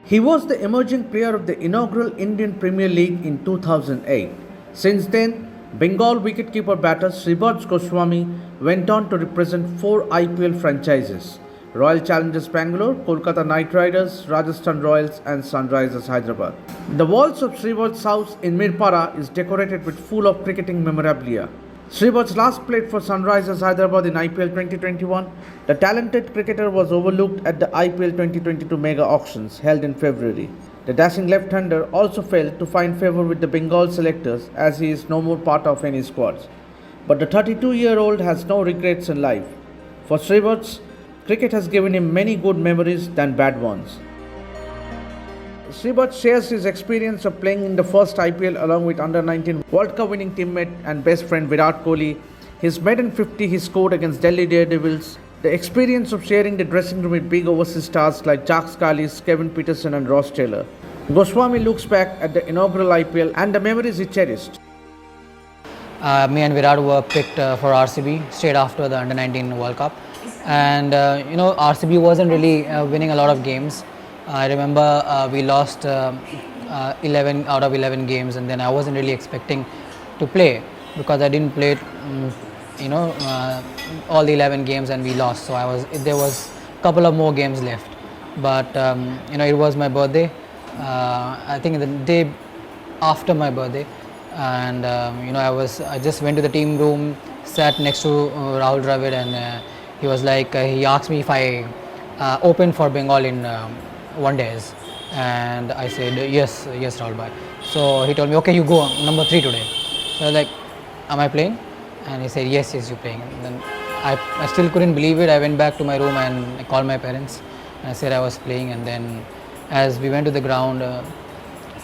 He was the emerging player of the inaugural Indian Premier League in 2008. Since then, Bengal wicketkeeper batter Shreevats Goswami went on to represent four IPL franchises: Royal Challengers Bangalore, Kolkata Knight Riders, Rajasthan Royals, and Sunrisers Hyderabad. The walls of Shreevats' house in Mirpara is decorated with full of cricketing memorabilia. Shreevats last played for Sunrisers Hyderabad in IPL 2021. The talented cricketer was overlooked at the IPL 2022 mega auctions held in February. The dashing left-hander also failed to find favour with the Bengal selectors as he is no more part of any squads. But the 32-year-old has no regrets in life. For Shreevats, cricket has given him many good memories than bad ones. Shreevats shares his experience of playing in the first IPL along with under-19 World Cup winning teammate and best friend Virat Kohli, his maiden 50 he scored against Delhi Daredevils, the experience of sharing the dressing room with big overseas stars like Jack Scalise, Kevin Peterson and Ross Taylor. Goswami looks back at the inaugural IPL and the memories he cherished. Me and Virat were picked for RCB straight after the under-19 World Cup, and RCB wasn't really winning a lot of games. I remember we lost 11 out of 11 games, and then I wasn't really expecting to play because I didn't play, all the 11 games, and we lost. So there was a couple of more games left, but it was my birthday. I think the day after my birthday, and I just went to the team room, sat next to Rahul Dravid, and he was like, he asked me if I opened for Bengal in one days, and I said yes Rahul bhai. So he told me, okay, you go number 3 today. So I was like, am I playing? And he said yes you're playing. And then I still couldn't believe it. I went back to my room and I called my parents and I said I was playing. And then as we went to the ground,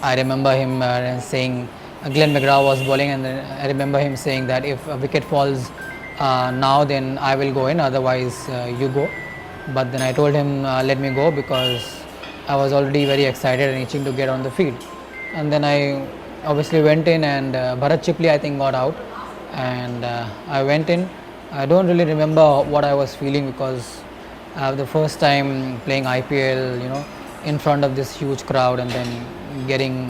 I remember him saying, Glenn McGrath was bowling, and then I remember him saying that if a wicket falls now, then I will go in, otherwise you go. But then I told him let me go, because I was already very excited and itching to get on the field. And then I obviously went in, and Bharat Chipli I think got out, and I went in. I don't really remember what I was feeling, because the first time playing IPL, in front of this huge crowd and then getting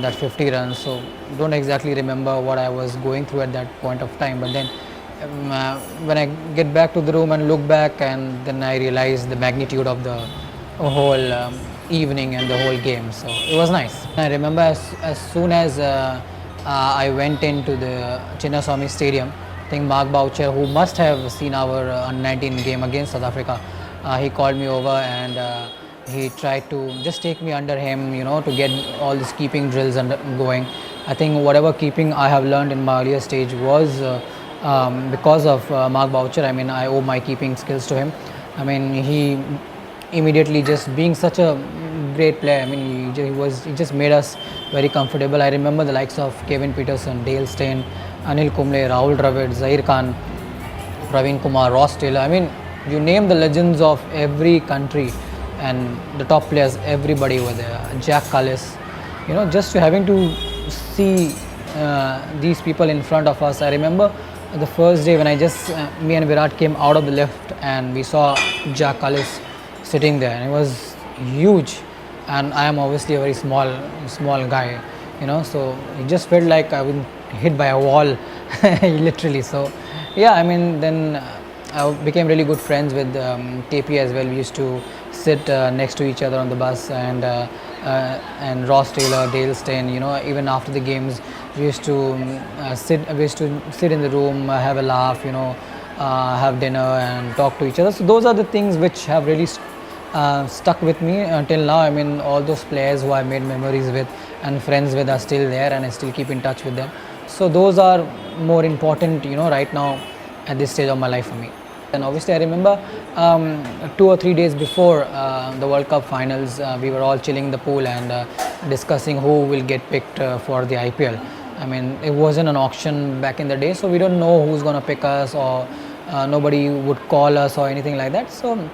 that 50 runs. So don't exactly remember what I was going through at that point of time. But then when I get back to the room and look back, and then I realized the magnitude of the whole evening and the whole game. So it was nice. I remember as soon as I went into the Chinnaswamy Stadium, I think Mark Boucher, who must have seen our under-19 game against South Africa, he called me over, and he tried to just take me under him, to get all these keeping drills going. I think whatever keeping I have learned in my earlier stage was because of Mark Boucher. I mean, I owe my keeping skills to him. I mean, he immediately, just being such a great player, I mean, he just made us very comfortable. I remember the likes of Kevin Peterson, Dale Steyn, Anil Kumble, Rahul Dravid, Zair Khan, Praveen Kumar, Ross Taylor. I mean, you name the legends of every country and the top players, everybody were there. Jack Scalise, just having to see these people in front of us. I remember the first day when me and Virat came out of the lift and we saw Jack Scalise sitting there, and it was huge, and I am obviously a very small guy, so it just felt like I was hit by a wall literally. So yeah, I mean, then I became really good friends with KP as well. We used to sit next to each other on the bus, and Ross Taylor, Dale Steyn, even after the games we used to sit in the room, have a laugh, have dinner and talk to each other. So those are the things which have really stuck with me until now. I mean, all those players who I made memories with and friends with are still there, and I still keep in touch with them. So those are more important, right now at this stage of my life for me. And obviously I remember 2 or 3 days before the World Cup finals, we were all chilling in the pool and discussing who will get picked for the IPL. I mean, it wasn't an auction back in the day, so we don't know who's going to pick us, or nobody would call us or anything like that. So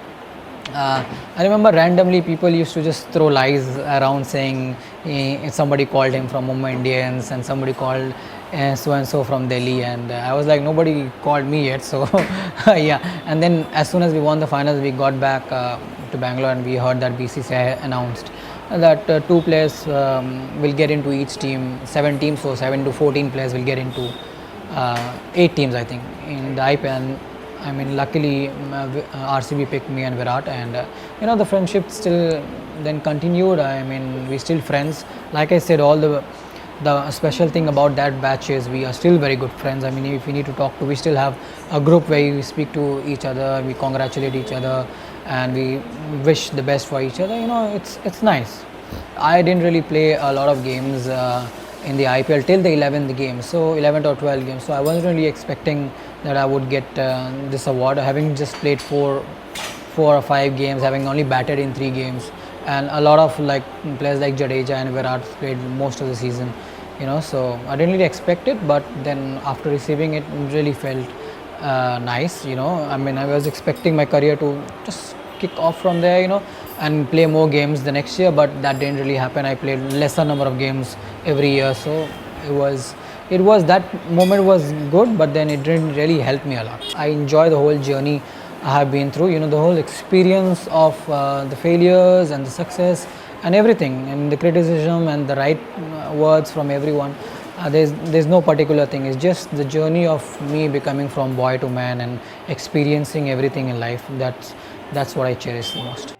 I remember randomly people used to just throw lies around saying Somebody called him from Mumbai Indians, and somebody called so and so from Delhi, and I was like, nobody called me yet. So yeah, and then as soon as we won the finals, we got back to Bangalore, and we heard that BCCI announced that two players will get into each team, 7 teams, so 7 to 14 players will get into 8 teams, I think, in the IPL. I mean, luckily, RCB picked me and Virat, and the friendship still then continued. I mean, we still friends. Like I said, all the special thing about that batch is we are still very good friends. I mean, if we need to talk to, we still have a group where we speak to each other, we congratulate each other, and we wish the best for each other. It's nice. I didn't really play a lot of games in the IPL till the 11th game, so 11th or 12th game. So I wasn't really expecting that I would get this award, having just played four or 5 games, having only batted in 3 games, and a lot of players like Jadeja and Virat played most of the season. So I didn't really expect it, but then after receiving it, really felt nice. I mean, I was expecting my career to just kick off from there, and play more games the next year, but that didn't really happen. I played lesser number of games every year, so it was that moment was good, but then it didn't really help me a lot. I enjoy the whole journey I have been through, the whole experience of the failures and the success and everything, and the criticism and the right words from everyone. There's no particular thing. It's just the journey of me becoming from boy to man and experiencing everything in life. That's what I cherish the most.